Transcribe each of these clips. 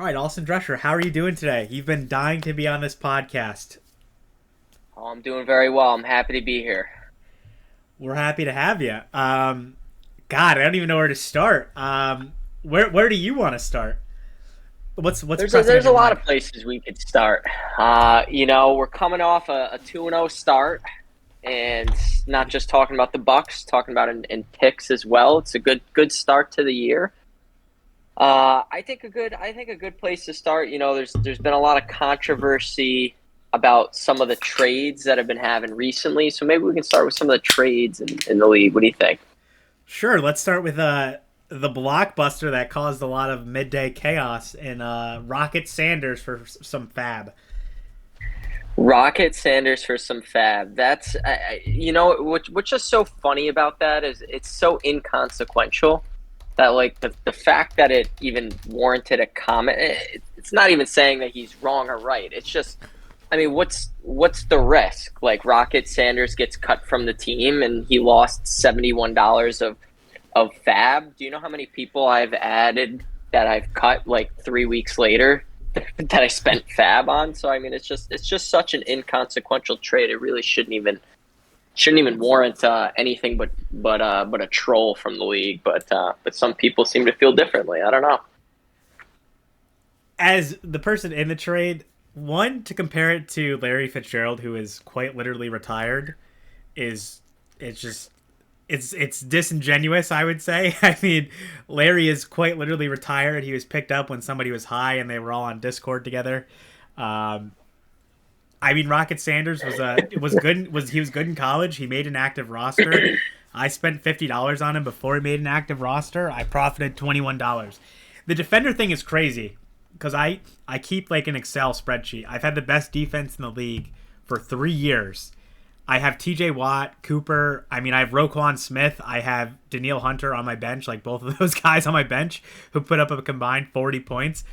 All right, Austin Drescher, how are you doing today? You've been dying to be on this podcast. Oh, I'm doing very well. I'm happy to be here. We're happy to have you. God, I don't even know where to start. Where do you want to start? What's There's a, pressing on there's a your lot mind? of places we could start. We're coming off a 2-0 start, and not just talking about the Bucks, talking about in picks as well. It's a good start to the year. I think a good place to start. There's been a lot of controversy about some of the trades that have been having recently. So maybe we can start with some of the trades in the league. What do you think? Sure, let's start with the blockbuster that caused a lot of midday chaos in Rocket Sanders for some fab. Rocket Sanders for some fab. That's what's just so funny about that is it's so inconsequential that like the fact that it even warranted a comment. It's not even saying that he's wrong or right. It's just, I mean, what's the risk? Like Rocket Sanders gets cut from the team and he lost $71 of fab. Do you know how many people I've added that I've cut like 3 weeks later that I spent fab on? So I mean, it's just such an inconsequential trade. It really shouldn't even warrant anything but a troll from the league. But some people seem to feel differently. I don't know. As the person in the trade, one to compare it to Larry Fitzgerald, who is quite literally retired, is it's just it's disingenuous, I would say. I mean, Larry is quite literally retired. He was picked up when somebody was high and they were all on Discord together. um, I mean, Rocket Sanders was good. He was good in college. He made an active roster. I spent $50 on him before he made an active roster. I profited $21. The defender thing is crazy because I keep like an Excel spreadsheet. I've had the best defense in the league for 3 years. I have T.J. Watt, Cooper. I mean, I have Roquan Smith. I have Daniil Hunter on my bench. Like both of those guys on my bench who put up a combined 40 points.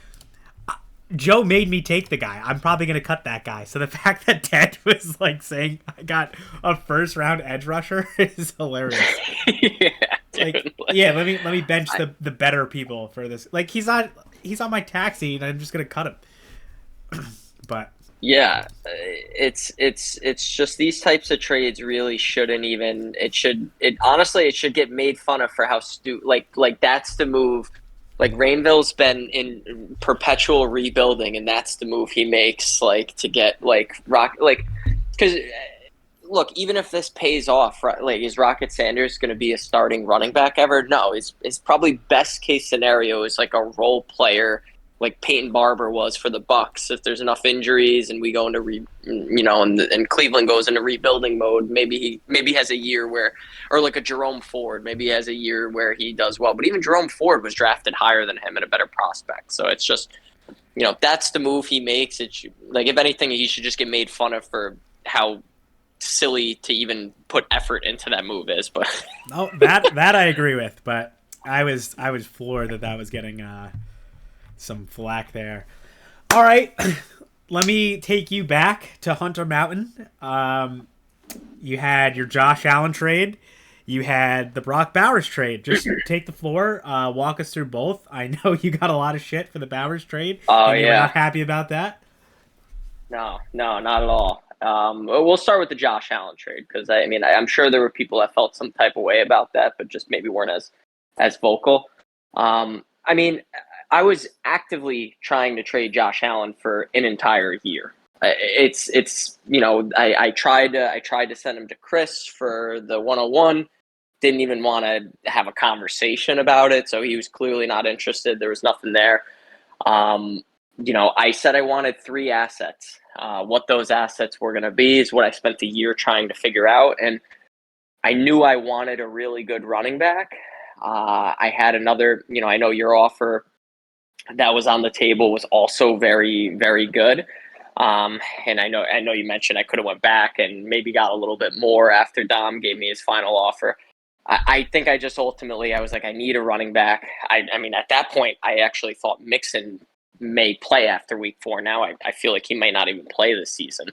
Joe made me take the guy. I'm probably gonna cut that guy. So the fact that Ted was like saying I got a first round edge rusher is hilarious. Yeah, Like, dude. yeah, let me bench I, the better people for this. Like he's on my taxi and I'm just gonna cut him. But yeah, it's just these types of trades really shouldn't even. It should get made fun of for how like that's the move. Like Rainville's been in perpetual rebuilding, and that's the move he makes, like to get like because look, even if this pays off, right, like is Rocket Sanders going to be a starting running back ever? No, it's probably best case scenario is like a role player like Peyton Barber was for the Bucks. If there's enough injuries and we go into and Cleveland goes into rebuilding mode, maybe has a year where, or like a Jerome Ford, maybe he has a year where he does well. But even Jerome Ford was drafted higher than him and a better prospect. So it's just, that's the move he makes. Like if anything, he should just get made fun of for how silly to even put effort into that move is. But no, that I agree with. But I was floored that was getting some flack there. All right, let me take you back to Hunter Mountain. You had your Josh Allen trade. You had the Brock Bowers trade. Just take the floor. Walk us through both. I know you got a lot of shit for the Bowers trade, oh and you were not yeah, happy about that. no, not at all. We'll start with the Josh Allen trade because I mean I'm sure there were people that felt some type of way about that, but just maybe weren't as vocal. I mean, I was actively trying to trade Josh Allen for an entire year. It's I tried to send him to Chris for the 101. Didn't even want to have a conversation about it, so he was clearly not interested. There was nothing there. Um, I said I wanted three assets. What those assets were going to be is what I spent a year trying to figure out. And I knew I wanted a really good running back. I had another, I know your offer that was on the table was also very, very good. And I know you mentioned I could have went back and maybe got a little bit more after Dom gave me his final offer. I think I just ultimately I was like I need a running back. I mean at that point I actually thought Mixon may play after week 4. Now I feel like he might not even play this season.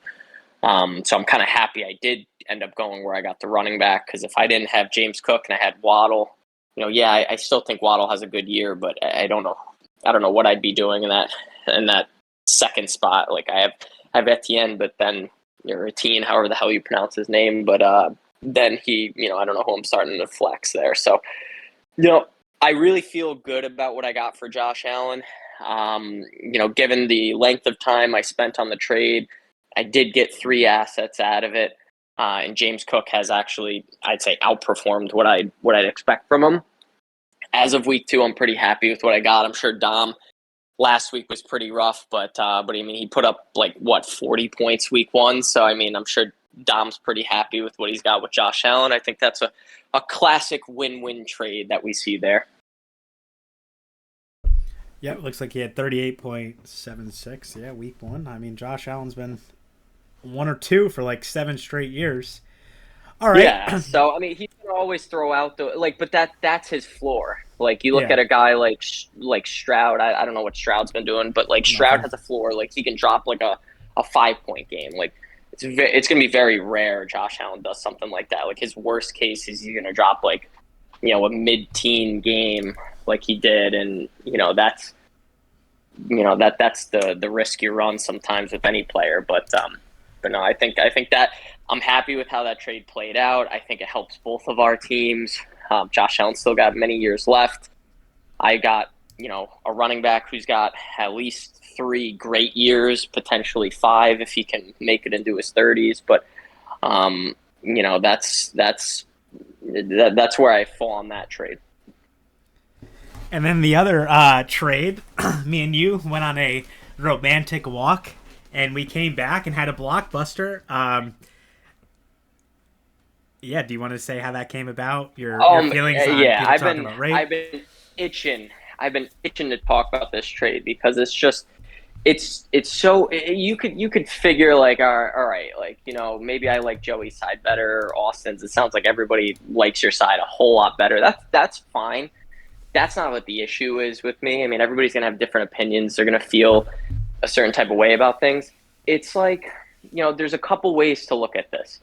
So I'm kind of happy I did end up going where I got the running back because if I didn't have James Cook and I had Waddle, yeah, I still think Waddle has a good year, but I don't know I don't know what I'd be doing in that second spot. Like I have Etienne, but then Etienne, however the hell you pronounce his name, but then he, I don't know who I'm starting to flex there. So, I really feel good about what I got for Josh Allen. Given the length of time I spent on the trade, I did get 3 assets out of it. And James Cook has actually, I'd say, outperformed what I'd expect from him. As of week 2, I'm pretty happy with what I got. I'm sure Dom last week was pretty rough, but I mean, he put up 40 points week 1. So I mean, I'm sure Dom's pretty happy with what he's got with Josh Allen. I think that's a classic win-win trade that we see there. Yeah, it looks like he had 38.76. Yeah, week 1. I mean, Josh Allen's been 1 or 2 for 7 straight years. All right. Yeah. So I mean, he's gonna always throw out but that's his floor. You look at a guy like Stroud. I don't know what Stroud's been doing, but Stroud has a floor. He can drop a 5-point game. It's gonna be very rare Josh Allen does something like that. His worst case is he's gonna drop a mid-teen game like he did, and that's the risk you run sometimes with any player. But no, I think that I'm happy with how that trade played out. I think it helps both of our teams. Josh Allen still got many years left. I got a running back who's got at least 3 great years, potentially 5 if he can make it into his 30s. But that's where I fall on that trade. And then the other trade, me and you went on a romantic walk, and we came back and had a blockbuster. Yeah, do you want to say how that came about? Your feelings on yeah, I've been itching to talk about this trade because it's so you could figure all right, maybe I like Joey's side better or Austin's. It sounds like everybody likes your side a whole lot better. That's fine. That's not what the issue is with me. I mean, everybody's gonna have different opinions. They're gonna feel a certain type of way about things. It's there's a couple ways to look at this.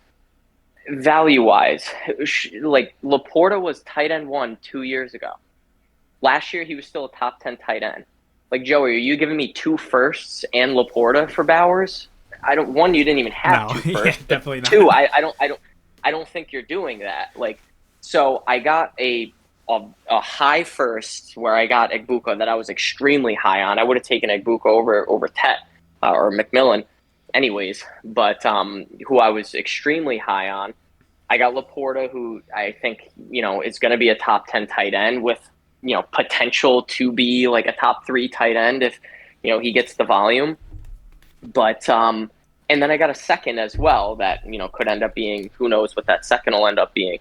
Value-wise, Laporta was tight end 1 2 years ago. Last year, he was still a top 10 tight end. Joey, are you giving me 2 firsts and Laporta for Bowers? You didn't even have 2 firsts. Yeah, definitely not. 2, I don't think you're doing that. So I got a high first where I got Egbuka that I was extremely high on. I would have taken Egbuka over Tet or McMillan anyways, but who I was extremely high on. I got Laporta, who I think, is going to be a top 10 tight end with, potential to be a top 3 tight end if, he gets the volume. But, and then I got a second as well that, could end up being, who knows what that second will end up being.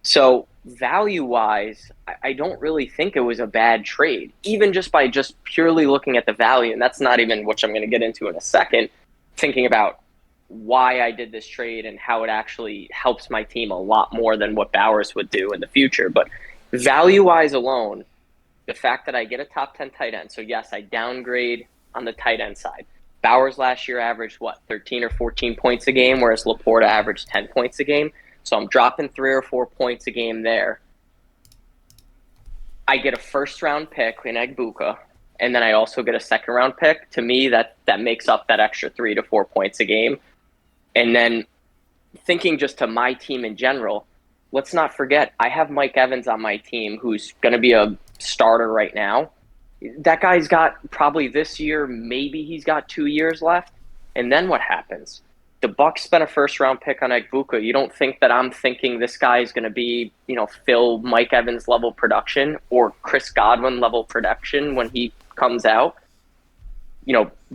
So value-wise, I don't really think it was a bad trade, even just by purely looking at the value. And that's not even, which I'm going to get into in a second, thinking about why I did this trade and how it actually helps my team a lot more than what Bowers would do in the future. But value-wise alone, the fact that I get a top 10 tight end, so yes, I downgrade on the tight end side. Bowers last year averaged, 13 or 14 points a game, whereas Laporta averaged 10 points a game. So I'm dropping 3 or 4 points a game there. I get a first-round pick in Egbuka, and then I also get a second-round pick. To me, that makes up that extra 3 to 4 points a game. And then thinking just to my team in general, let's not forget, I have Mike Evans on my team who's going to be a starter right now. That guy's got probably this year, maybe he's got 2 years left. And then what happens? The Bucs spent a first-round pick on Egbuka. You don't think that I'm thinking this guy is going to be, Phil Mike Evans level production or Chris Godwin level production when he comes out?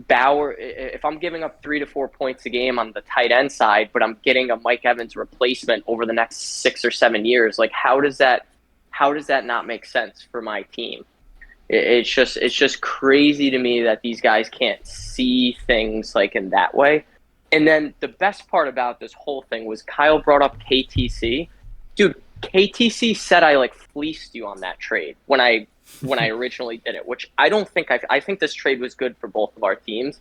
Bauer, if I'm giving up 3 to 4 points a game on the tight end side, but I'm getting a Mike Evans replacement over the next 6 or 7 years, how does that not make sense for my team? It's just crazy to me that these guys can't see things in that way. And then the best part about this whole thing was Kyle brought up KTC. Dude, KTC said I fleeced you on that trade when I originally did it, which I don't think I think this trade was good for both of our teams.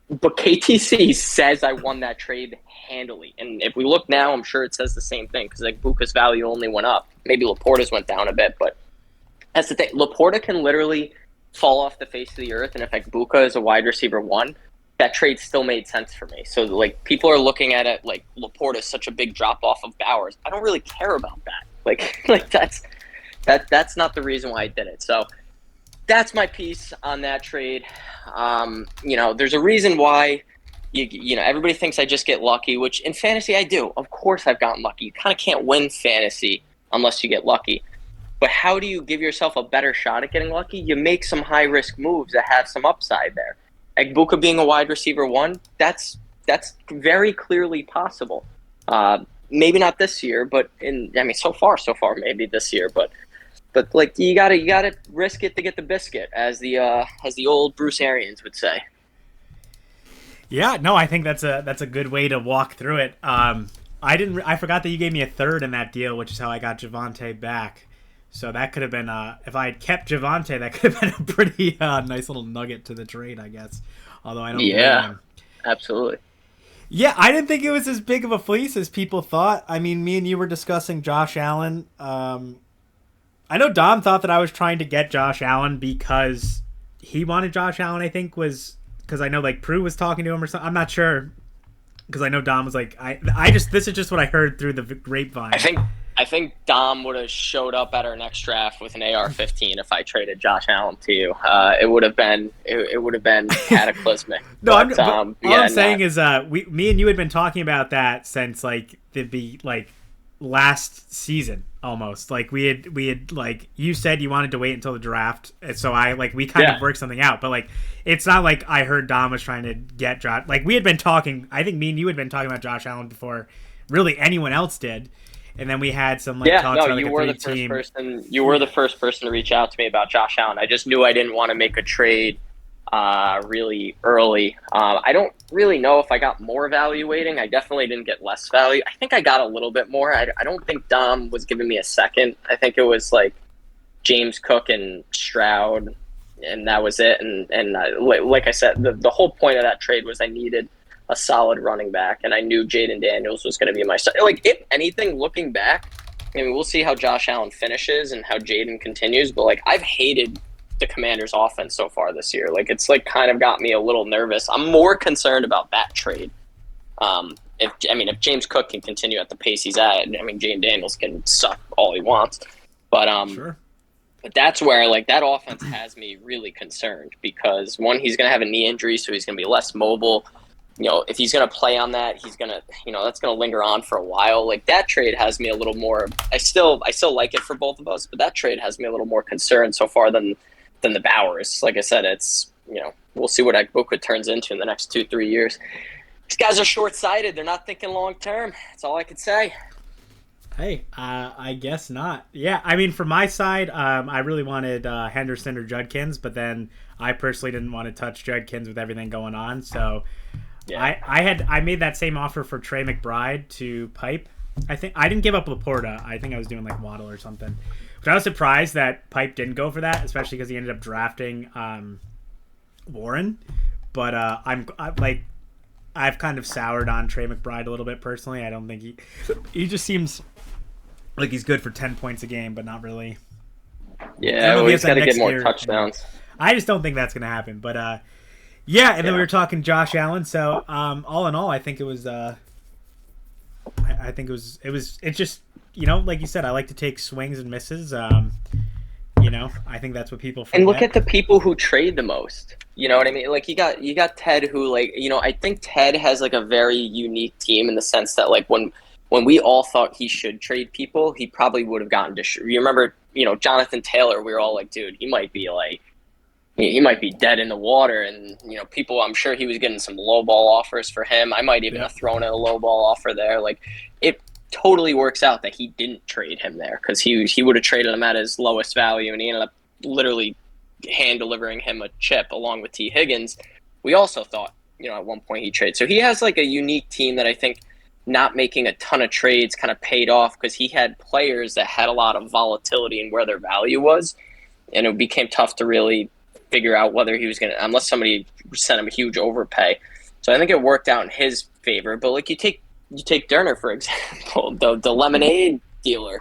But KTC says I won that trade handily. And if we look now, I'm sure it says the same thing because Buka's value only went up. Maybe Laporta's went down a bit, but that's the thing. Laporta can literally fall off the face of the earth, and if Egbuka is a wide receiver one, that trade still made sense for me. So like people are looking at it like Laporte is such a big drop off of Bowers. I don't really care about that. Like that's not the reason why I did it. So that's my piece on that trade. There's a reason why everybody thinks I just get lucky, which in fantasy I do. Of course I've gotten lucky. You kind of can't win fantasy unless you get lucky. But how do you give yourself a better shot at getting lucky? You make some high risk moves that have some upside there. Egbuka being a wide receiver one, that's very clearly possible. Maybe not this year, but so far maybe this year, but like you gotta risk it to get the biscuit, as the old Bruce Arians would say. Yeah, no, I think that's a good way to walk through it. I forgot that you gave me a third in that deal, which is how I got Javonte back. So that could have been, if I had kept Javonte, that could have been a pretty nice little nugget to the trade, I guess. Although I don't. Yeah, absolutely. Yeah, I didn't think it was as big of a fleece as people thought. I mean, me and you were discussing Josh Allen. I know Dom thought that I was trying to get Josh Allen because he wanted Josh Allen. I think was because I know like Prue was talking to him or something. I'm not sure because I know Dom was like, this is just what I heard through the grapevine. I think Dom would have showed up at our next draft with an AR-15 if I traded Josh Allen to you. It would have been cataclysmic. No, all I'm saying is me and you had been talking about that since like last season almost. Like we had like you said you wanted to wait until the draft, and so we kind of worked something out. But like it's not like I heard Dom was trying to get Josh. Like we had been talking. I think me and you had been talking about Josh Allen before really anyone else did. And then we had some talks about you were the first person. You were the first person to reach out to me about Josh Allen. I just knew I didn't want to make a trade really early. I don't really know if I got more value waiting. I definitely didn't get less value. I think I got a little bit more. I don't think Dom was giving me a second. I think it was like James Cook and Stroud, and that was it. And like I said, the whole point of that trade was I needed a solid running back, and I knew Jaden Daniels was going to be my start. Like, if anything, looking back, we'll see how Josh Allen finishes and how Jaden continues, but like I've hated the Commanders' offense so far this year. Like it's like kind of got me a little nervous. I'm more concerned about that trade. If James Cook can continue at the pace he's at, Jaden Daniels can suck all he wants, but sure. But that's where like that offense has me really concerned because one, he's going to have a knee injury, so he's going to be less mobile. If he's going to play on that, he's going to, that's going to linger on for a while. Like that trade has me a little more, I still like it for both of us, but that trade has me a little more concerned so far than the Bowers. Like I said, it's, we'll see what Egbuka turns into in the next 2-3 years. These guys are short-sighted. They're not thinking long-term. That's all I could say. Hey, I guess not. Yeah, for my side, I really wanted Henderson or Judkins, but then I personally didn't want to touch Judkins with everything going on, so... Yeah. I made that same offer for Trey McBride to Pipe. I think I didn't give up Laporta. I think I was doing like Waddle or something. But I was surprised that Pipe didn't go for that, especially because he ended up drafting Warren. But I've kind of soured on Trey McBride a little bit personally. I don't think he just seems like he's good for 10 points a game, but not really. Yeah, he's got to get more touchdowns. I just don't think that's going to happen. But yeah, and then we were talking Josh Allen. So all in all, I think it was. I think it was. It's just like you said, I like to take swings and misses. I think that's what people forget. And look at the people who trade the most. You know what I mean? Like you got Ted, who I think Ted has like a very unique team in the sense that like when we all thought he should trade people, he probably would have gotten to. You remember, Jonathan Taylor? We were all like, dude, he might be dead in the water, and people. I'm sure he was getting some low ball offers for him. I might even have thrown in a low ball offer there. Like it totally works out that he didn't trade him there because he would have traded him at his lowest value, and he ended up literally hand delivering him a chip along with T. Higgins. We also thought at one point he traded. So he has like a unique team that I think not making a ton of trades kind of paid off because he had players that had a lot of volatility in where their value was, and it became tough to really figure out whether he was going to, unless somebody sent him a huge overpay. So I think it worked out in his favor. But like you take Derner, for example, the lemonade dealer.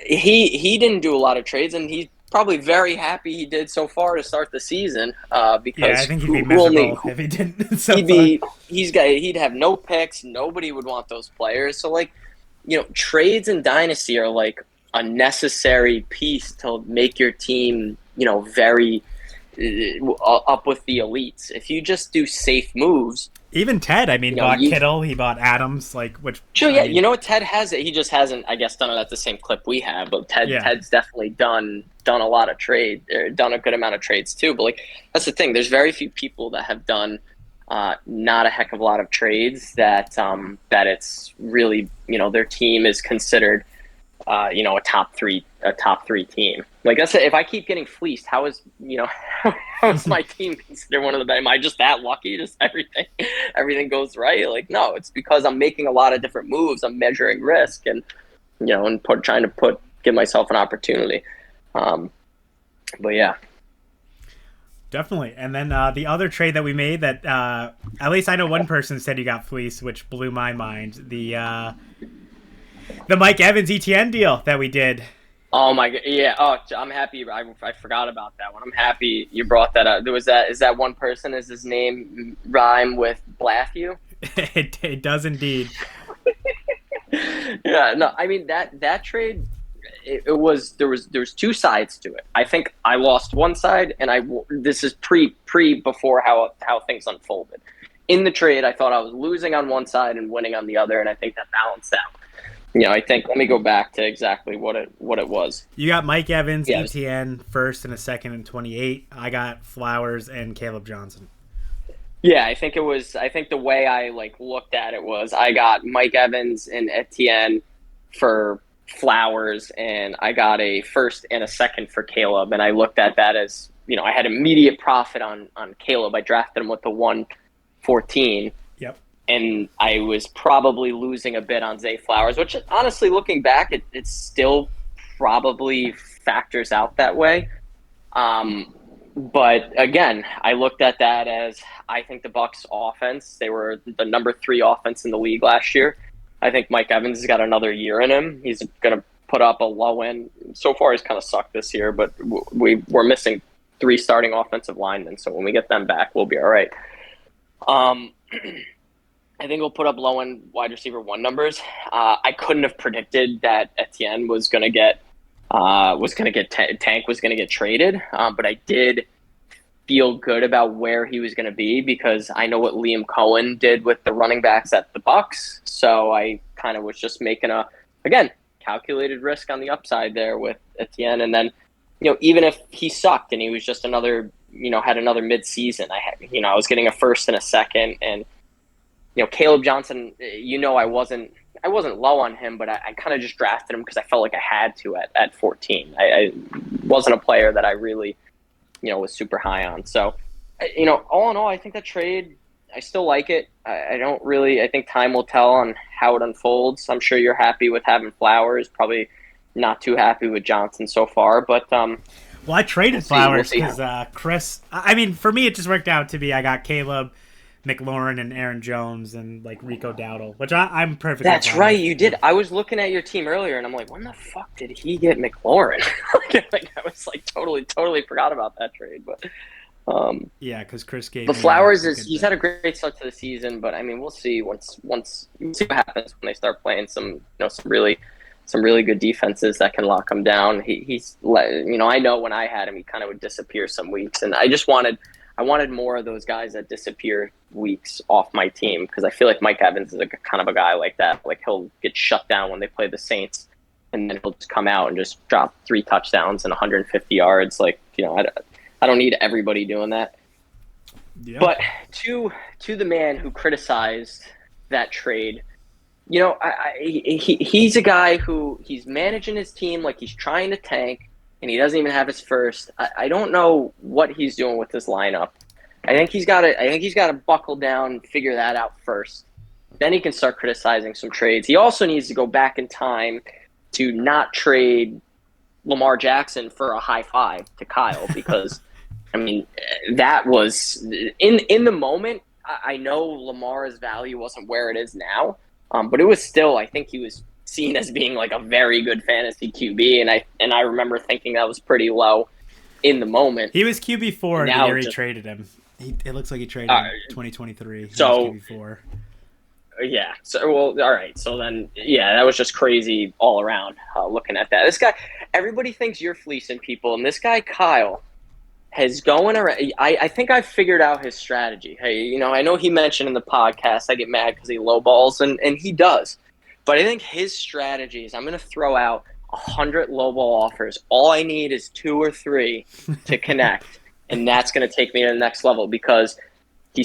He didn't do a lot of trades, and he probably very happy he did so far to start the season. Yeah, I Because think he'd be who only miserable if he didn't so he'd far. be he'd have no picks. Nobody would want those players. So like, trades in Dynasty are like a necessary piece to make your team, very up with the elites. If you just do safe moves, Even Ted, I mean, bought you Kittle. He bought Adams. Like, which sure, I yeah, mean, what Ted has it. He just hasn't, I guess, done it at the same clip we have. But yeah, Ted's definitely done a lot of trade, or done a good amount of trades too. But like that's the thing. There's very few people that have done not a heck of a lot of trades that it's really their team is considered a top three team. Like that's it. If I keep getting fleeced, how is how is my team considered one of the best? Am I just that lucky? Just everything goes right? Like no, it's because I'm making a lot of different moves. I'm measuring risk and trying to give myself an opportunity. But yeah. definitely. And then the other trade that we made that at least I know one person said he got fleeced, which blew my mind. The Mike Evans ETN deal that we did. Oh my god, yeah. Oh, I'm happy. I forgot about that one. I'm happy you brought that up. There was that. Is that one person? Is his name rhyme with Blathew? It does indeed. Yeah. No, I mean that trade. It was there was two sides to it. I think I lost one side, and this is pre before how things unfolded. In the trade, I thought I was losing on one side and winning on the other, and I think that balanced out. I think let me go back to exactly what it was. You got Mike Evans, Yeah, ETN, first and a second and 28. I got Flowers and Caleb Johnson. yeah. I think it was. I think the way I looked at it was I got Mike Evans and Etienne for Flowers, and I got a first and a second for Caleb. And I looked at that as I had immediate profit on Caleb. I drafted him with the 114. Yep. And I was probably losing a bit on Zay Flowers, which honestly, looking back, it still probably factors out that way. But again, I looked at that as I think the Bucs offense, they were the number 3 offense in the league last year. I think Mike Evans has got another year in him. He's going to put up a low end. So far, he's kind of sucked this year, but we're missing 3 starting offensive linemen. So when we get them back, we'll be all right. I think we'll put up low end wide receiver 1 numbers. I couldn't have predicted that Etienne was going to get Tank was going to get traded, but I did feel good about where he was going to be because I know what Liam Cohen did with the running backs at the Bucs. So I kind of was just making again, calculated risk on the upside there with Etienne. And then, even if he sucked and he was just another, had another mid-season, I was getting a first and a second. And, Caleb Johnson, I wasn't low on him, but I kind of just drafted him because I felt like I had to at 14. I wasn't a player that I really, was super high on. So, all in all, I think that trade, I still like it. I think time will tell on how it unfolds. I'm sure you're happy with having Flowers, probably not too happy with Johnson so far, but well, I traded Flowers because Chris. I mean, for me, it just worked out to be I got Caleb, McLaurin, and Aaron Jones, and Rico Dowdle, which I'm perfectly. That's right, you did. I was looking at your team earlier, and I'm like, when the fuck did he get McLaurin? I was totally forgot about that trade, but. Yeah, because Chris gave. But Flowers he's had a great start to the season, but I mean we'll see once we'll see what happens when they start playing some some really good defenses that can lock him down. He's I know when I had him he kind of would disappear some weeks, and I wanted more of those guys that disappear weeks off my team because I feel like Mike Evans is kind of a guy like that. Like he'll get shut down when they play the Saints, and then he'll just come out and just drop 3 touchdowns and 150 yards. I don't need everybody doing that. Yeah. But to the man who criticized that trade, he's a guy who he's managing his team like he's trying to tank, and he doesn't even have his first. I don't know what he's doing with this lineup. I think he's got to buckle down, figure that out first. Then he can start criticizing some trades. He also needs to go back in time to not trade Lamar Jackson for a high five to Kyle because. I mean, that was in the moment. I know Lamar's value wasn't where it is now, but it was still. I think he was seen as being like a very good fantasy QB, and I remember thinking that was pretty low in the moment. He was QB4 the Now year he just traded him. It looks like he traded him in 2023. He so was QB4. yeah, so well, all right. So then, yeah, that was just crazy all around. Looking at that, this guy, everybody thinks you're fleecing people, and this guy Kyle has going around. I think I figured out his strategy. Hey, you know, I know he mentioned in the podcast I get mad because he lowballs, and he does. But I think his strategy is I'm going to throw out 100 lowball offers. All I need is 2 or 3 to connect, and that's going to take me to the next level because he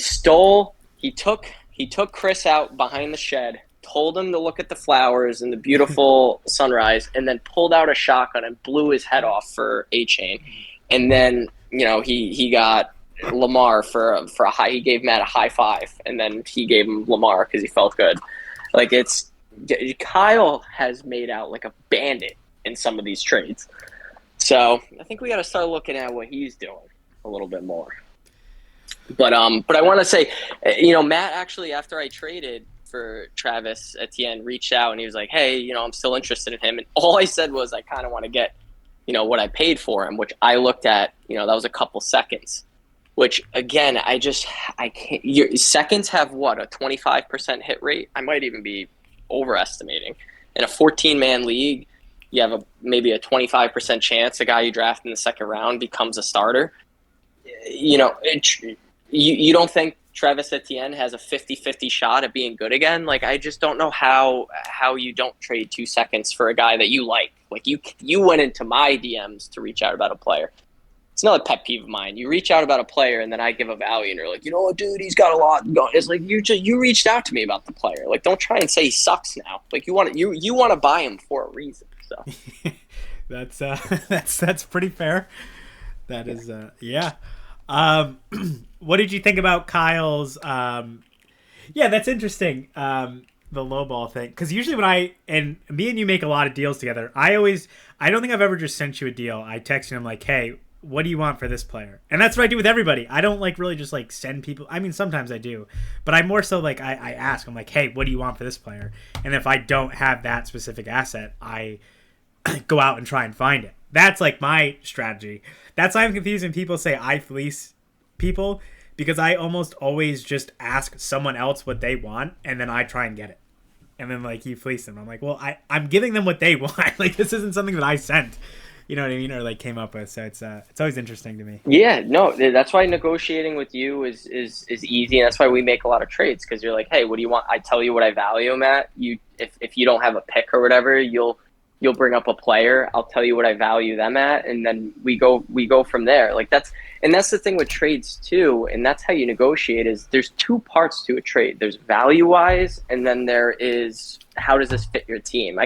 took Chris out behind the shed, told him to look at the flowers and the beautiful sunrise, and then pulled out a shotgun and blew his head off for A-Chain. And then, you know, he got Lamar for a high. He gave Matt a high five, and then he gave him Lamar because he felt good. Like Kyle has made out like a bandit in some of these trades. So I think we got to start looking at what he's doing a little bit more. But I want to say, you know, Matt actually, after I traded for Travis Etienne, reached out and he was like, hey, you know, I'm still interested in him. And all I said was I kind of want to get, you know, what I paid for him, which I looked at, you know, that was a couple seconds, which again, I can't, seconds have what, a 25% hit rate? I might even be overestimating. In a 14-man league, you have maybe a 25% chance a guy you draft in the second round becomes a starter. You know, you don't think Travis Etienne has a 50-50 shot at being good again? Like, I just don't know how you don't trade 2 seconds for a guy that you like. Like, you went into my DMs to reach out about a player. It's another pet peeve of mine. You reach out about a player, and then I give a value, and you're like, you know what, dude, he's got a lot going. It's like you reached out to me about the player. Like, don't try and say he sucks now. Like, you want to buy him for a reason. So that's pretty fair. That is yeah. What did you think about Kyle's? Yeah, that's interesting. The lowball thing, because usually when me and you make a lot of deals together, I don't think I've ever just sent you a deal. I text him like, hey, what do you want for this player? And that's what I do with everybody. I don't like really just like send people. I mean, sometimes I do, but I more so like I ask. I'm like, hey, what do you want for this player? And if I don't have that specific asset, I go out and try and find it. That's like my strategy. That's why I'm confused when people say I fleece people, because I almost always just ask someone else what they want, and then I try and get it. And then, like, you fleece them. I'm like, well, I'm giving them what they want. Like, this isn't something that I sent. You know what I mean? Or, like, came up with. So it's always interesting to me. Yeah, no, that's why negotiating with you is easy, and that's why we make a lot of trades, because you're like, hey, what do you want? I tell you what I value, Matt. If you don't have a pick or whatever, you'll bring up a player. I'll tell you what I value them at, and then we go from there. Like, that's the thing with trades too, and that's how you negotiate. Is there's 2 parts to a trade. There's value wise, and then there is how does this fit your team.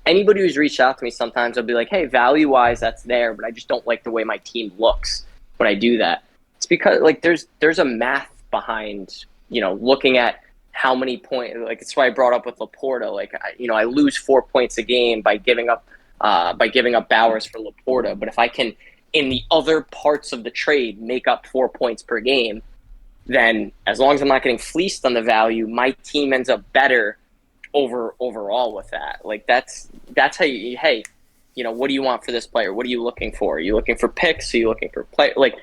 Anybody who's reached out to me sometimes, I'll be like, hey, value wise, that's there, but I just don't like the way my team looks when I do that. It's because like there's a math behind, you know, looking at how many points. Like, it's why I brought up with Laporta. Like, I lose 4 points a game by giving up Bowers for Laporta. But if I can, in the other parts of the trade, make up 4 points per game, then as long as I'm not getting fleeced on the value, my team ends up better overall with that. Like, that's how you, hey, you know, what do you want for this player? What are you looking for? Are you looking for picks? Are you looking for play? Like,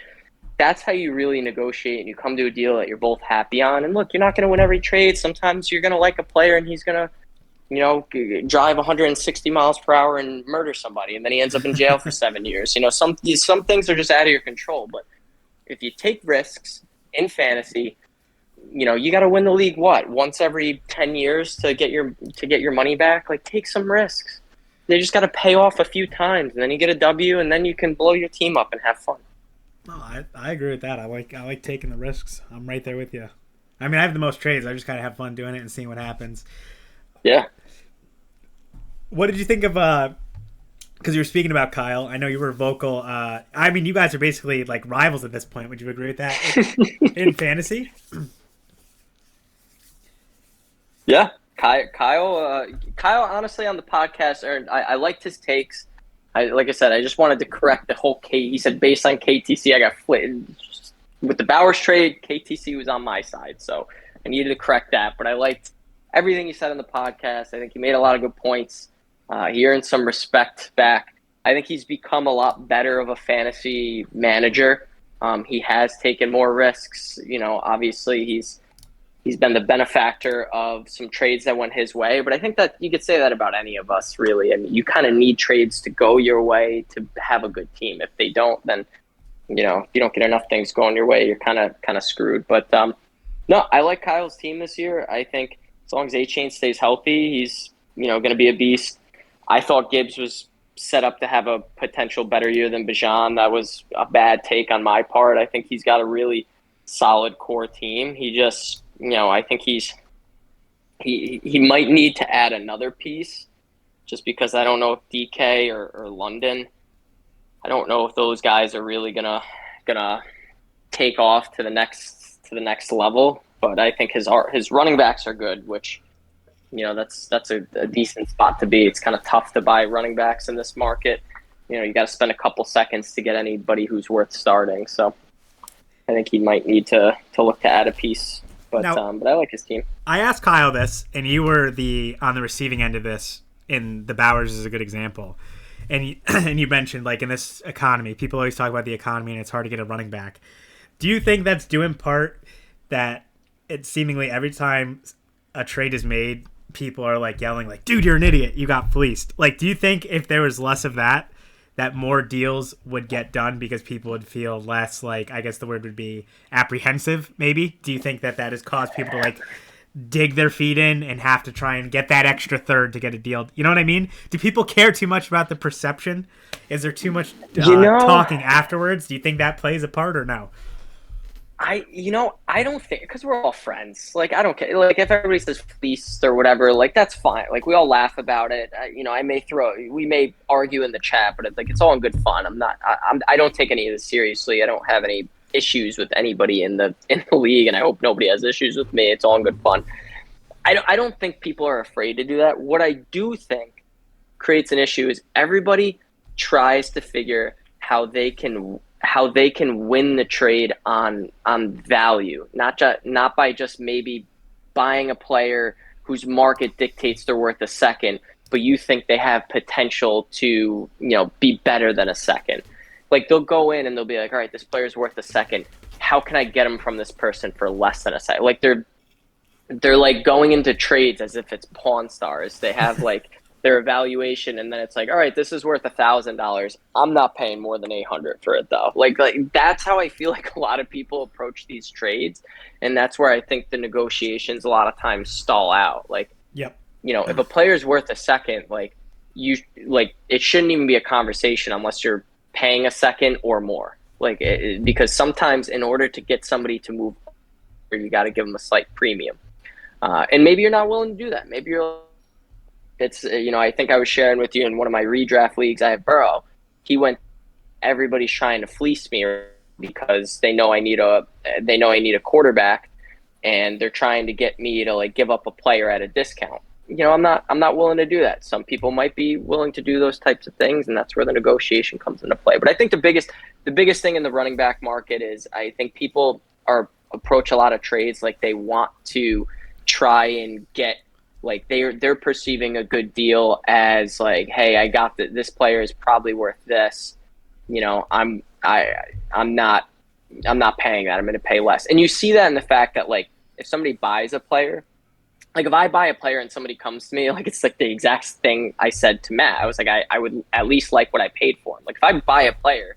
that's how you really negotiate, and you come to a deal that you're both happy on. And look, you're not going to win every trade. Sometimes you're going to like a player, and he's going to, you know, drive 160 miles per hour and murder somebody, and then he ends up in jail for 7 years. You know, some things are just out of your control. But if you take risks in fantasy, you know, you got to win the league once every 10 years to get your money back. Like, take some risks. They just got to pay off a few times, and then you get a W, and then you can blow your team up and have fun. No, I agree with that. I like taking the risks. I'm right there with you. I mean, I have the most trades. I just gotta have fun doing it and seeing what happens. Yeah. What did you think of? Because you were speaking about Kyle. I know you were vocal. I mean, you guys are basically like rivals at this point. Would you agree with that in fantasy? Yeah, Kyle. Honestly, on the podcast, I liked his takes. Like I said, I just wanted to correct the whole He said based on KTC, I got flipped. With the Bowers trade, KTC was on my side, so I needed to correct that. But I liked everything he said on the podcast. I think he made a lot of good points. He earned some respect back. I think he's become a lot better of a fantasy manager. He has taken more risks. Obviously he's been the benefactor of some trades that went his way, but I think that you could say that about any of us, really. I mean, you kind of need trades to go your way to have a good team. If they don't, then if you don't get enough things going your way, you're kind of screwed. But no, I like Kyle's team this year. I think as long as A-Chain stays healthy, he's going to be a beast. I thought Gibbs was set up to have a potential better year than Bijan. That was a bad take on my part. I think he's got a really solid core team. He just, I think he might need to add another piece, just because I don't know if DK or London, I don't know if those guys are really gonna take off to the next level. But I think his running backs are good, which that's a decent spot to be. It's kind of tough to buy running backs in this market. You got to spend a couple seconds to get anybody who's worth starting. So I think he might need to look to add a piece. But I like his team. I asked Kyle this, and you were on the receiving end of this, and the Bowers is a good example. And you mentioned, like, in this economy, people always talk about the economy and it's hard to get a running back. Do you think that's due in part that it seemingly every time a trade is made, people are like yelling like, dude, you're an idiot, you got fleeced? Like, do you think if there was less of that more deals would get done because people would feel less, like, I guess the word would be apprehensive, maybe? Do you think that has caused people to, like, dig their feet in and have to try and get that extra third to get a deal? You know what I mean? Do people care too much about the perception? Is there too much talking afterwards? Do you think that plays a part or no? I don't think, because we're all friends. Like, I don't care. Like, if everybody says fleeced or whatever, like, that's fine. Like, we all laugh about it. We may argue in the chat, but it's all in good fun. I don't take any of this seriously. I don't have any issues with anybody in the league, and I hope nobody has issues with me. It's all in good fun. I don't think people are afraid to do that. What I do think creates an issue is everybody tries to figure how they can win the trade on value, not by just maybe buying a player whose market dictates they're worth a second, but you think they have potential to be better than a second. Like, they'll go in and they'll be like, all right, this player's worth a second. How can I get him from this person for less than a second? Like, they're like going into trades as if it's Pawn Stars. They have like their evaluation, and then it's like, all right, this is worth $1,000. I'm not paying more than $800 for it, though. Like that's how I feel like a lot of people approach these trades, and that's where I think the negotiations a lot of times stall out. Like, yep. If a player's worth a second, it shouldn't even be a conversation unless you're paying a second or more. Because sometimes in order to get somebody to move, you got to give them a slight premium, and maybe you're not willing to do that. Maybe you're. I think I was sharing with you in one of my redraft leagues. I have Burrow. Everybody's trying to fleece me because they know I need a quarterback, and they're trying to get me to like give up a player at a discount. I'm not willing to do that. Some people might be willing to do those types of things, and that's where the negotiation comes into play. But I think the biggest thing in the running back market is I think people approach a lot of trades like they want to try and get. Like they're perceiving a good deal as like, hey, I got this player is probably worth this. I'm not paying that. I'm going to pay less. And you see that in the fact that like if somebody buys a player, like if I buy a player and somebody comes to me, like it's like the exact thing I said to Matt. I was like, I would at least like what I paid for him. Like if I buy a player,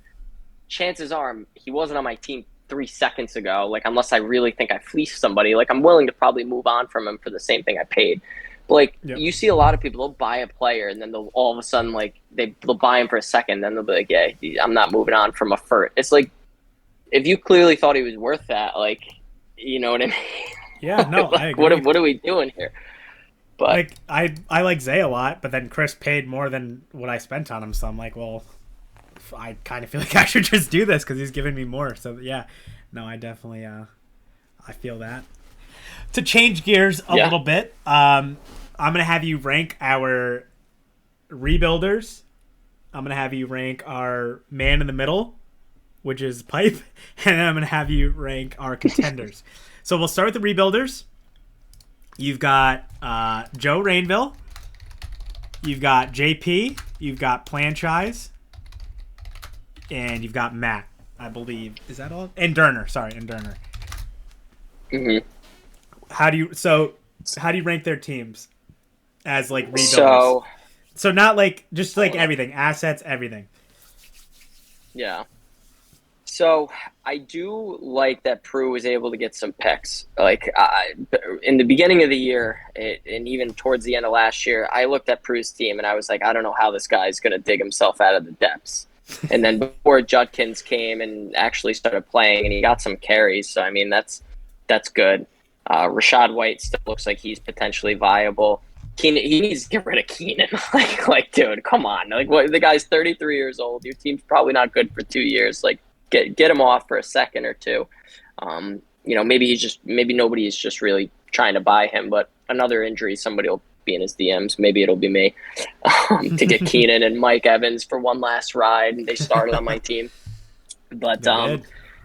chances are he wasn't on my team 3 seconds ago. Like unless I really think I fleeced somebody, like I'm willing to probably move on from him for the same thing I paid. But like You see a lot of people, they'll buy a player and then they'll all of a sudden like they'll buy him for a second, then they'll be like, yeah, I'm not moving on from a first. It's like if you clearly thought he was worth that, like you know what I mean? Yeah, no, like, I agree. What are we doing here? But like I like Zay a lot, but then Chris paid more than what I spent on him, so I'm like, well, I kind of feel like I should just do this because he's giving me more. So yeah, no, I definitely I feel that. To change gears a little bit, I'm gonna have you rank our rebuilders. I'm gonna have you rank our man in the middle, which is Pipe, and then I'm gonna have you rank our contenders. So we'll start with the rebuilders. You've got Joe Rainville. You've got JP. You've got Planchise. And you've got Matt, I believe. Is that all? And Durner. Sorry, and Durner. Mm-hmm. How do you rank their teams as like rebuilders? So So not like just like everything, assets, everything. yeah. So I do like that Prue was able to get some picks. Like in the beginning of the year, and even towards the end of last year, I looked at Prue's team and I was like, I don't know how this guy's going to dig himself out of the depths. And then before Judkins came and actually started playing, and he got some carries, so I mean that's good. Rashad White still looks like he's potentially viable. Keenan, he needs to get rid of Keenan. like, dude, come on. Like, what? The guy's 33 years old. Your team's probably not good for 2 years. Like, get him off for a second or two. Maybe nobody is just really trying to buy him. But another injury, somebody will be in his DMs. Maybe it'll be me to get Keenan and Mike Evans for one last ride. They started on my team, but I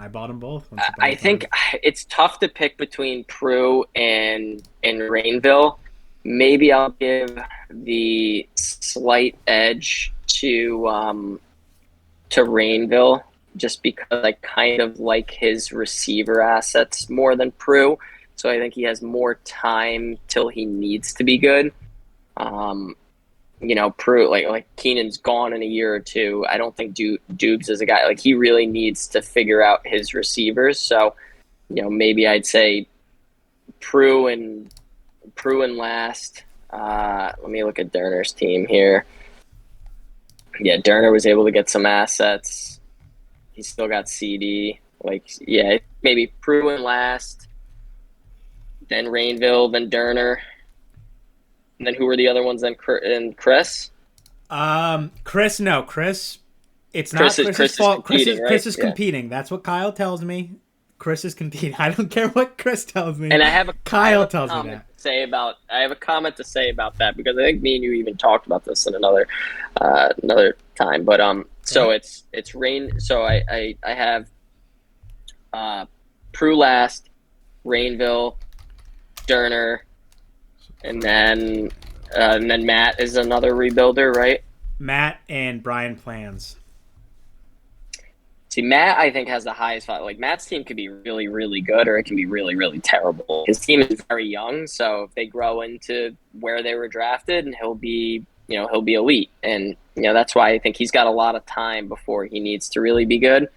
bought them both. I think it's tough to pick between Prue and Rainville. Maybe I'll give the slight edge to Rainville just because I kind of like his receiver assets more than Prue. So I think he has more time till he needs to be good. Prue, like Keenan's gone in a year or two. I don't think Dubes is a guy, like he really needs to figure out his receivers. So, maybe I'd say Prue and last. Let me look at Durner's team here. Yeah, Durner was able to get some assets. He's still got CD. Maybe Prue and last, then Rainville, then Durner. And then who were the other ones? Then Chris. Chris. No, Chris. It's Chris not Chris's fault. Chris is Yeah. competing. That's what Kyle tells me. Chris is competing. I don't care what Chris tells me. And I have Kyle tells me that. I have a comment to say about that because I think me and you even talked about this in another time. But so it's Rain. So I have Prue last, Rainville, Durner, and then Matt is another rebuilder, right? Matt and Brian Plans. See, Matt, I think, has the highest value. Like, Matt's team could be really, really good, or it can be really, really terrible. His team is very young, so if they grow into where they were drafted, and he'll be elite. And, that's why I think he's got a lot of time before he needs to really be good.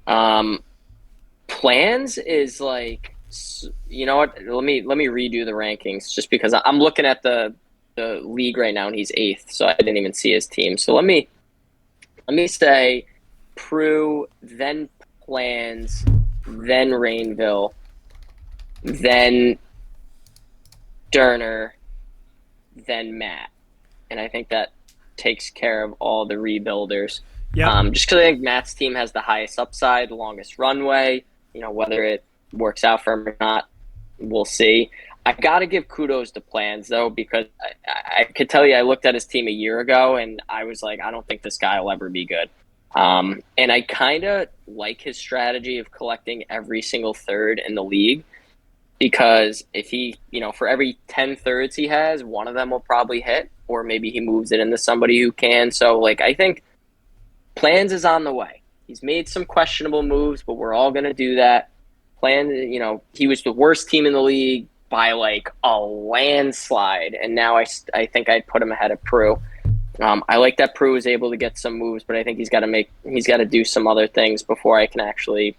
Plans is like, you know what? Let me redo the rankings just because I'm looking at the league right now, and he's 8th, so I didn't even see his team. So let me say Prue, then Plans, then Rainville, then Durner, then Matt. And I think that takes care of all the rebuilders. Yeah. Just because I think Matt's team has the highest upside, the longest runway. Whether it works out for him or not, we'll see. I got to give kudos to Plans, though, because I could tell you I looked at his team a year ago, and I was like, I don't think this guy will ever be good. And I kind of like his strategy of collecting every single third in the league because if he, for every 10 thirds he has, one of them will probably hit, or maybe he moves it into somebody who can. So, I think Plans is on the way. He's made some questionable moves, but we're all going to do that. Plans, he was the worst team in the league by a landslide, and now I think I'd put him ahead of Prue. I like that Prue was able to get some moves, but I think he's got to do some other things before I can actually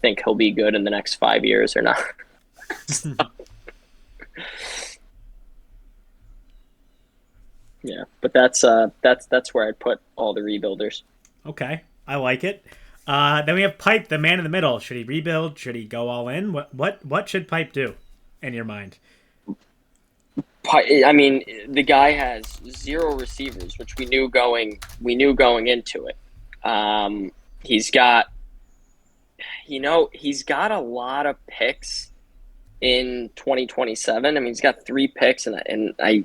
think he'll be good in the next 5 years or not. Yeah, but that's where I'd put all the rebuilders. Okay, I like it. Then we have Pipe, the man in the middle. Should he rebuild? Should he go all in? What should Pipe do, in your mind? I mean, the guy has 0 receivers, which we knew going into it. He's got a lot of picks in 2027. I mean, he's got 3 picks, and I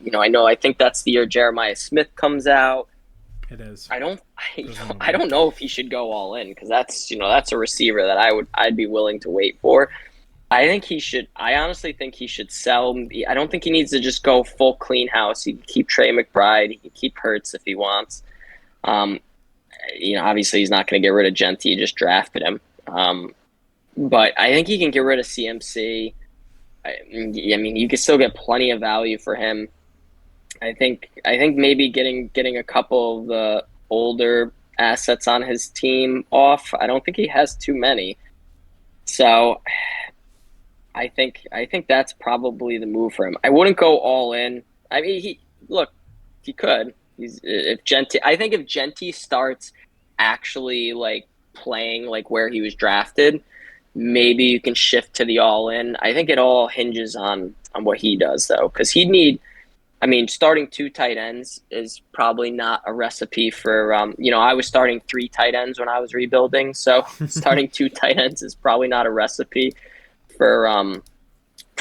think that's the year Jeremiah Smith comes out. It is. I don't know if he should go all in because that's a receiver that I'd be willing to wait for. I think he should. I honestly think he should sell. I don't think he needs to just go full clean house. He can keep Trey McBride. He can keep Hurts if he wants. Um, obviously he's not going to get rid of Genti. He just drafted him. But I think he can get rid of CMC. I mean, you can still get plenty of value for him. I think maybe getting a couple of the older assets on his team off. I don't think he has too many. So I think that's probably the move for him. I wouldn't go all in. I mean, he could. I think if Genti starts actually like playing like where he was drafted, maybe you can shift to the all in. I think it all hinges on what he does though, because he'd need. I mean, starting two tight ends is probably not a recipe for. I was starting three tight ends when I was rebuilding, so starting two tight ends is probably not a recipe for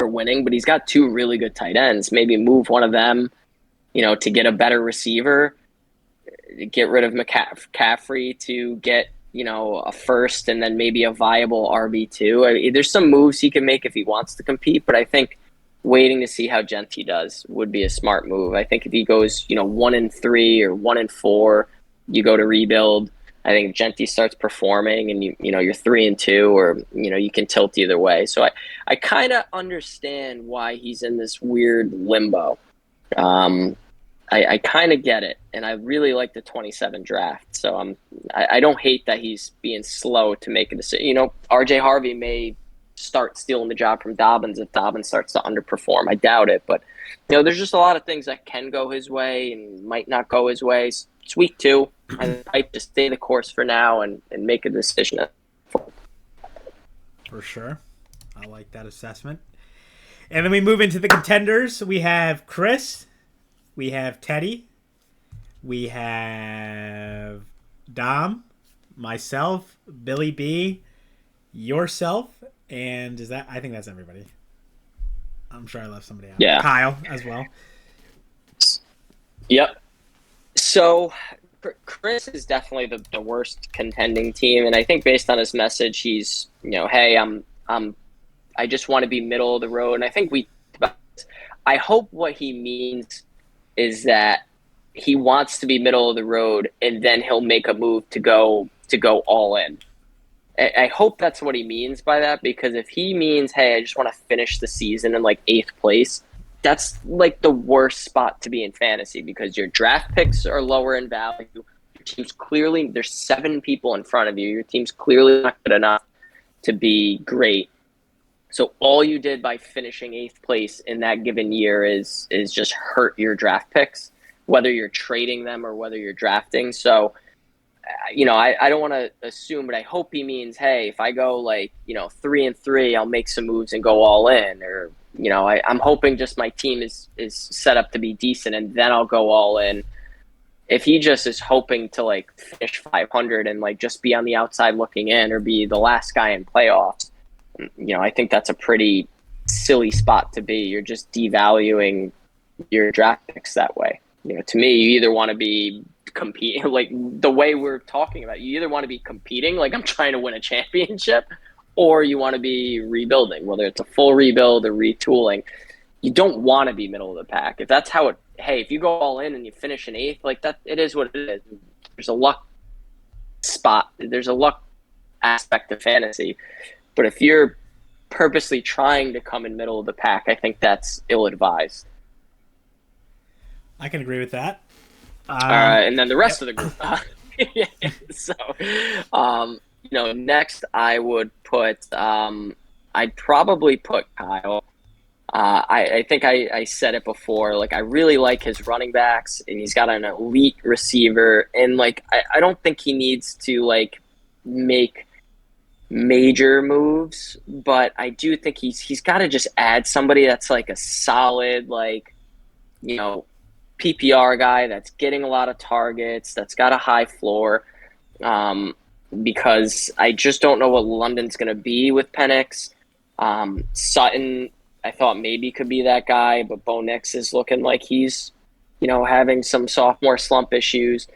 winning. But he's got two really good tight ends. Maybe move one of them, to get a better receiver. Get rid of McCaffrey to get a first and then maybe a viable RB2. I mean, there's some moves he can make if he wants to compete, but I think waiting to see how Genti does would be a smart move. I think if he goes 1-3 or 1-4, you go to rebuild. I think if Genti starts performing and you're 3-2, or you can tilt either way. So I kind of understand why he's in this weird limbo. I kind of get it, and I really like the 27 draft. So I don't hate that he's being slow to make a decision. RJ Harvey may start stealing the job from Dobbins if Dobbins starts to underperform. I doubt it, but there's just a lot of things that can go his way and might not go his way. It's week 2. I might just stay the course for now and make a decision. For sure. I like that assessment. And then we move into the contenders. We have Chris. We have Teddy. We have Dom, myself, Billy B, yourself, and I think that's everybody. I'm sure I left somebody out. Yeah. Kyle as well. Yep. So Chris is definitely the worst contending team, and I think based on his message, he's hey, I just want to be middle of the road, and I think I hope what he means is that he wants to be middle of the road, and then he'll make a move to go all in. I hope that's what he means by that, because if he means, hey, I just want to finish the season in like 8th place, that's like the worst spot to be in fantasy, because your draft picks are lower in value. Your team's clearly, there's 7 people in front of you. Your team's clearly not good enough to be great. So all you did by finishing 8th place in that given year is just hurt your draft picks, whether you're trading them or whether you're drafting. So, I don't want to assume, but I hope he means, hey, if I go 3-3, I'll make some moves and go all in. Or, I'm hoping just my team is set up to be decent and then I'll go all in. If he just is hoping to finish 500 and just be on the outside looking in or be the last guy in playoffs, I think that's a pretty silly spot to be. You're just devaluing your draft picks that way. To me, you either want to be competing, like the way we're talking about, you either want to be competing, like I'm trying to win a championship, or you want to be rebuilding, whether it's a full rebuild or retooling. You don't want to be middle of the pack. If that's how if you go all in and you finish in 8th, like that, it is what it is. There's a luck spot. There's a luck aspect of fantasy. But if you're purposely trying to come in middle of the pack, I think that's ill-advised. I can agree with that. And then the rest of the group. So, next I would put, I'd probably put Kyle. I think I said it before. I really like his running backs, and he's got an elite receiver. And I don't think he needs to make major moves, but I do think he's got to just add somebody that's a solid PPR guy that's getting a lot of targets, that's got a high floor, because I just don't know what London's going to be with Penix. Sutton, I thought maybe could be that guy, but Bo Nix is looking like he's having some sophomore slump issues.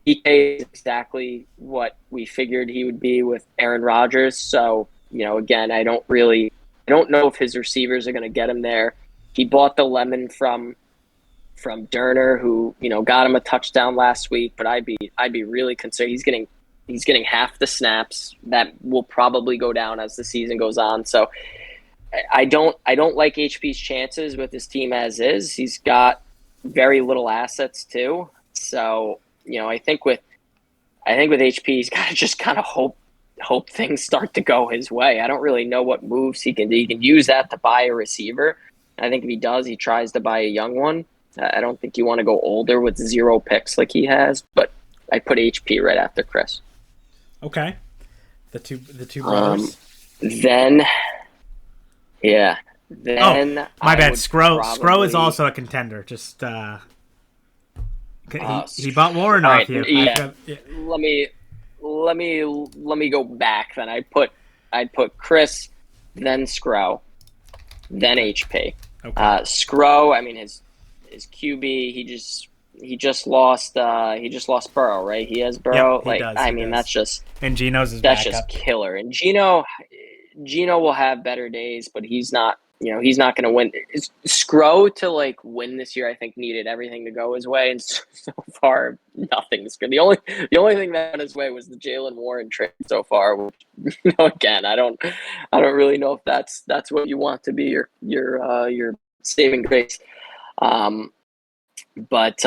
DK is exactly what we figured he would be with Aaron Rodgers. So, again, I don't really don't know if his receivers are going to get him there. He bought the lemon from Derner, who got him a touchdown last week. But I'd be really concerned. He's getting half the snaps. That will probably go down as the season goes on. So I don't like HP's chances with his team as is. He's got very little assets too. So I think with HP, he's got to just kind of hope things start to go his way. I don't really know what moves he can do. He can use that to buy a receiver. I think if he does, he tries to buy a young one. I don't think you want to go older with 0 picks like he has, but I put HP right after Chris. Okay. The two brothers. Then my bad. Scro is also a contender. Just he bought Warren off you. Yeah. Let me go back. Then I'd put Chris, then Scro, then HP. Okay. Scro, I mean his QB, he just lost Burrow, right? He has Burrow. Yep, he does. That's just, and Geno's his that's backup. just killer. And Geno will have better days, but he's not going to win. Scro to win this year, I think needed everything to go his way, and so far nothing's good. The only thing that went his way was the Jalen Warren trade so far. Which, again, I don't really know if that's what you want to be your saving grace. But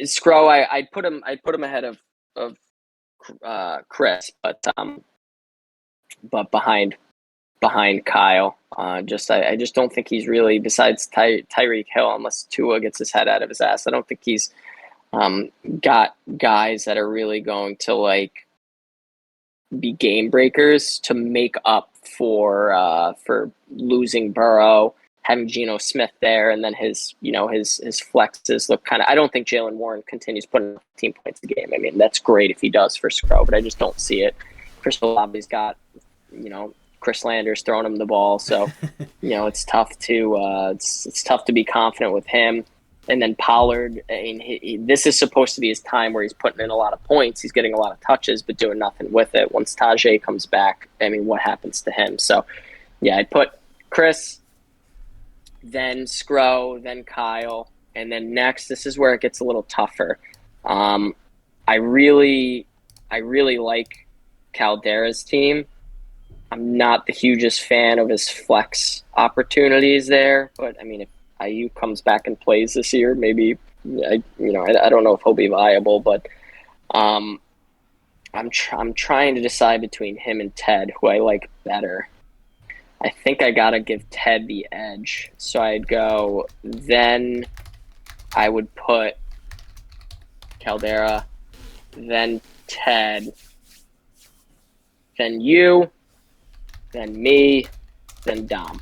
Scro, I'd put him ahead of Chris, but behind Kyle. I just don't think he's really, besides Tyreek Hill, unless Tua gets his head out of his ass, I don't think he's got guys that are really going to be game breakers to make up for losing Burrow, having Geno Smith there, and then his flexes look kind of. I don't think Jalen Warren continues putting 15 points a game. I mean, that's great if he does for Scro, but I just don't see it. Chris Olave's got, Chris Landers throwing him the ball, so it's tough to be confident with him. And then Pollard, I mean, this is supposed to be his time where he's putting in a lot of points. He's getting a lot of touches, but doing nothing with it. Once Tajay comes back, I mean, what happens to him? So, yeah, I'd put Chris, then Scro, then Kyle, and then next, this is where it gets a little tougher. I really like Caldera's team. I'm not the hugest fan of his flex opportunities there, but I mean, if IU comes back and plays this year, maybe I don't know if he'll be viable, but I'm trying to decide between him and Ted, who I like better. I think I gotta give Ted the edge, so I'd go. Then I would put Caldera, then Ted, then you, then me, then Dom.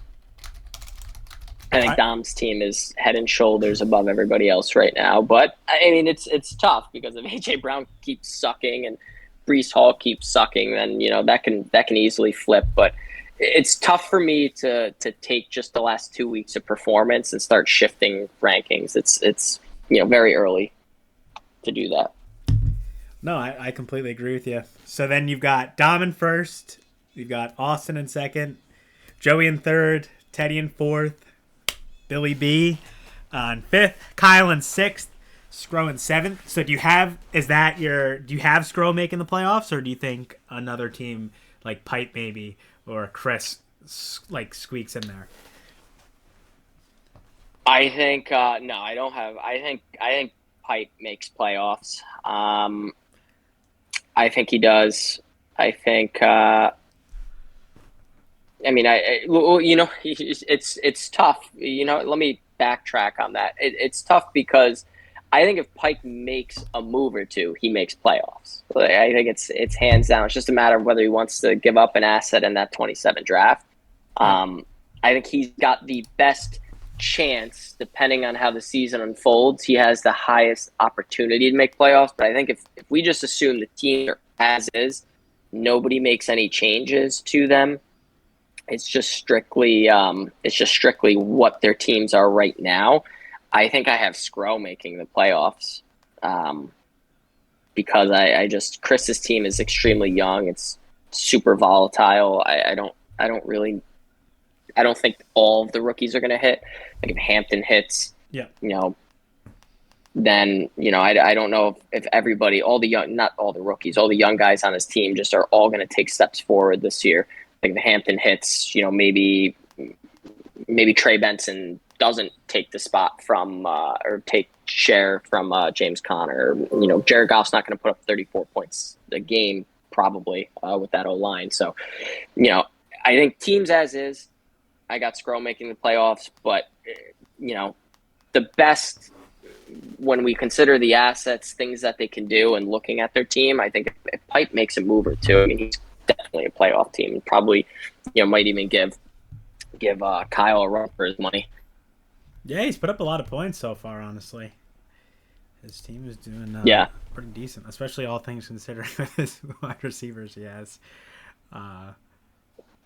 I think Dom's team is head and shoulders above everybody else right now. But, I mean, it's tough because if A.J. Brown keeps sucking and Breece Hall keeps sucking, then, that can easily flip. But it's tough for me to take just the last 2 weeks of performance and start shifting rankings. It's very early to do that. No, I completely agree with you. So then you've got Dom in first. You've got Austin in second, Joey in third, Teddy in fourth, Billy B in fifth, Kyle in sixth, Scro in seventh. So do you have Scro making the playoffs, or do you think another team like Pipe maybe or Chris squeaks in there? I think no, I don't have. I think Pipe makes playoffs. I think he does. I think. I mean, it's tough. Let me backtrack on that. It's tough because I think if Pike makes a move or two, he makes playoffs. I think it's hands down. It's just a matter of whether he wants to give up an asset in that 27 draft. I think he's got the best chance, depending on how the season unfolds. He has the highest opportunity to make playoffs. But I think if we just assume the team are as is, nobody makes any changes to them. It's just strictly what their teams are right now. I think I have Scro making the playoffs because I just Chris's team is extremely young. It's super volatile. I don't really I don't think all of the rookies are going to hit. Like if Hampton hits, Yeah. Then I don't know if everybody, all the young, not all the rookies, all the young guys on his team just are all going to take steps forward this year. Like the Hampton hits, maybe Trey Benson doesn't take the spot from or take share from James Conner. Jared Goff's not going to put up 34 points a game probably with that O-line. So, I think teams as is, I got Skrull making the playoffs, but the best when we consider the assets, things that they can do, and looking at their team, I think if Pipe makes a move or two, I mean, he's definitely a playoff team. Probably, might even give Kyle a run for his money. Yeah, he's put up a lot of points so far, honestly. His team is doing pretty decent, especially all things considering with his wide receivers he has.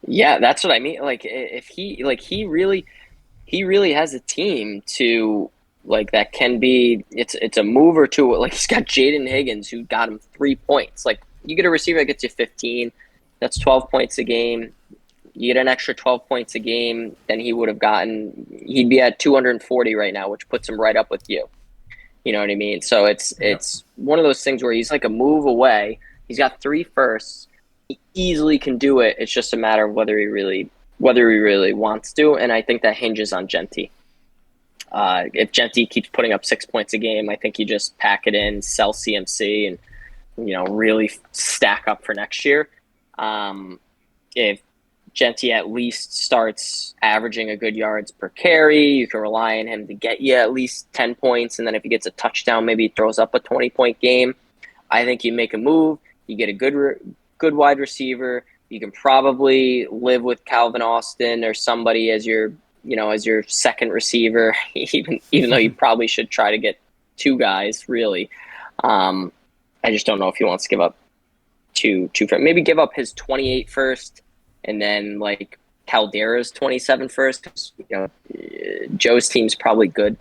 Yeah, that's what I mean. Like if he really has a team to that can be it's a move or two. Like he's got Jaden Higgins who got him 3 points. Like you get a receiver that gets you 15, that's 12 points a game. You get an extra 12 points a game, then he'd be at 240 right now, which puts him right up with you. You know what I mean? So it's one of those things where he's like a move away. He's got 3 firsts. He easily can do it. It's just a matter of whether he really wants to, and I think that hinges on Genty. If Genty keeps putting up 6 points a game, I think you just pack it in, sell CMC, and really stack up for next year. If Genty at least starts averaging a good yards per carry, you can rely on him to get you at least 10 points, and then if he gets a touchdown, maybe he throws up a 20-point game. I think you make a move, you get a good wide receiver. You can probably live with Calvin Austin or somebody as your second receiver, even though you probably should try to get 2 guys, really. I just don't know if he wants to give up two maybe give up his 28 first and then like Caldera's 27 first. Joe's team's probably good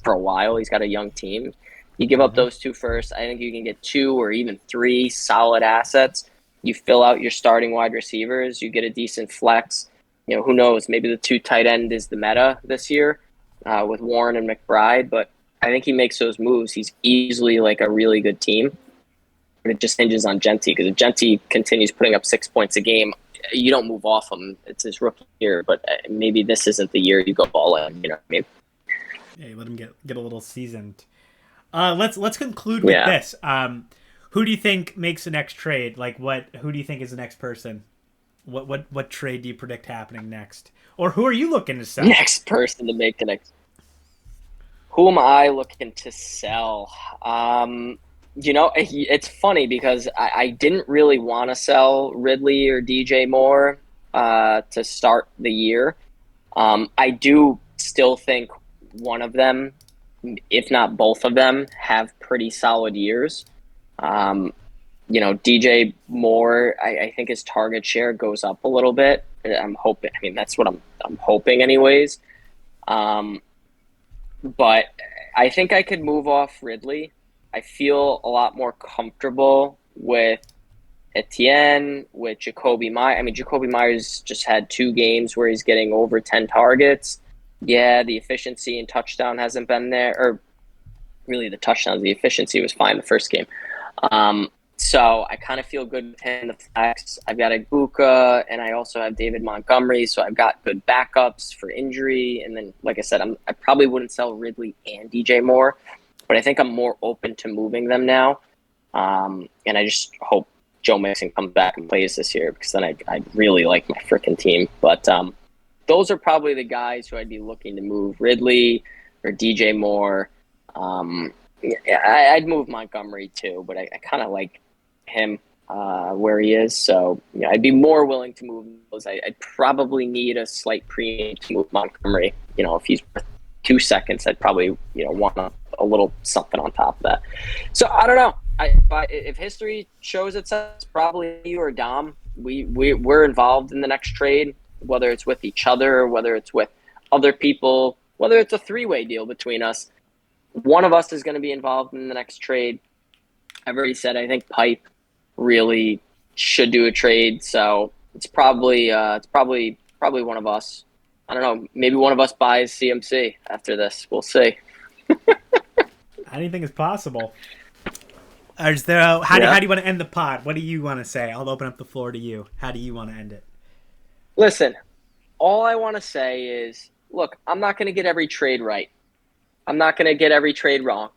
for a while. He's got a young team. You give up those 2 first. I think you can get 2 or even 3 solid assets. You fill out your starting wide receivers. You get a decent flex. Who knows? Maybe the 2 tight end is the meta this year with Warren and McBride. But I think he makes those moves. He's easily like a really good team. But it just hinges on Genty, because if Genty continues putting up 6 points a game, you don't move off him. It's his rookie year, but maybe this isn't the year you go all in. You know what I mean? Yeah, you let him get a little seasoned. Let's conclude with this. Who do you think makes the next trade? Like, who do you think is the next person? What trade do you predict happening next? Or who are you looking to sell? Next person to make the next. Who am I looking to sell? It's funny because I didn't really want to sell Ridley or DJ Moore to start the year. I do still think one of them, if not both of them, have pretty solid years. DJ Moore, I think his target share goes up a little bit. I'm hoping. I mean, that's what I'm hoping, anyways. But I think I could move off Ridley. I feel a lot more comfortable with Etienne, with Jacoby Myers. I mean, Jacoby Myers just had 2 games where he's getting over 10 targets. Yeah, the efficiency and touchdown hasn't been there, or really the touchdowns. The efficiency was fine the first game. So I kind of feel good with him in the flex. I've got Ibuka, and I also have David Montgomery, so I've got good backups for injury. And then, like I said, I probably wouldn't sell Ridley and DJ Moore, but I think I'm more open to moving them now. And I just hope Joe Mixon comes back and plays this year, because then I'd really like my freaking team. But those are probably the guys who I'd be looking to move: Ridley or DJ Moore. I'd move Montgomery too, but I kind of like him where he is. So I'd be more willing to move those. I'd probably need a slight premium to move Montgomery. If he's worth 2 seconds, I'd probably want a little something on top of that. So I don't know. If history shows itself, it's probably you or Dom. We're involved in the next trade, whether it's with each other, whether it's with other people, whether it's a 3-way deal between us. One of us is going to be involved in the next trade. I've already said I think Pipe really should do a trade, so it's probably one of us. I don't know. Maybe one of us buys CMC after this. We'll see. Anything is possible. Is there how do you want to end the pod? What do you want to say? I'll open up the floor to you. How do you want to end it? Listen, all I want to say is, look, I'm not going to get every trade right. I'm not going to get every trade wrong.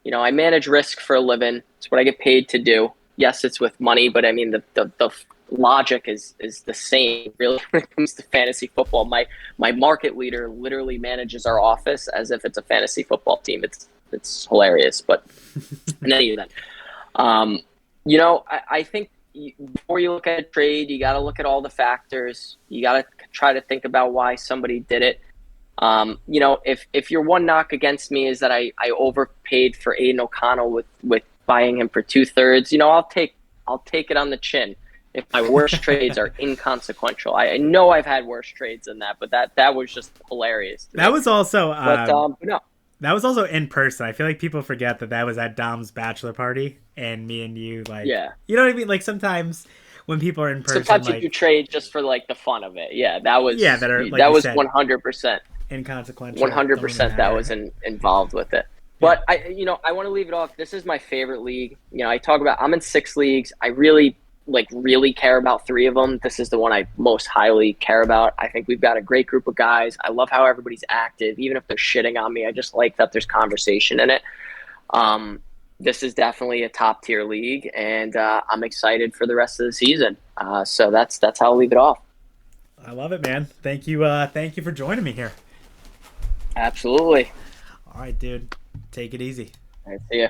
You know, I manage risk for a living. It's what I get paid to do. Yes, it's with money, but I mean, the logic is the same, really, when it comes to fantasy football. My market leader literally manages our office as if it's a fantasy football team. It's hilarious, but in any event, you know, I think before you look at a trade, you got to look at all the factors. You got to try to think about why somebody did it. You know, if your one knock against me is that I overpaid for Aiden O'Connell with buying him for 2/3, you know, I'll take it on the chin. If my worst trades are inconsequential, I know I've had worse trades than that, but that was just hilarious. That was also, no. That was also in person. I feel like people forget that was at Dom's bachelor party, and me and you, like, yeah, you know what I mean? Like, sometimes when people are in person, sometimes like, you trade just for like the fun of it. Yeah, that was that was said, 100% inconsequential. 100% that was involved with it. But I want to leave it off. This is my favorite league. You know, I'm in 6 leagues. I really care about 3 of them. This is the one I most highly care about. I think we've got a great group of guys. I love how everybody's active, even if they're shitting on me. I just like that there's conversation in it. This is definitely a top tier league, and I'm excited for the rest of the season. So that's how I'll leave it off. I love it, man. Thank you for joining me here. Absolutely. All right, dude. Take it easy. All right, see ya.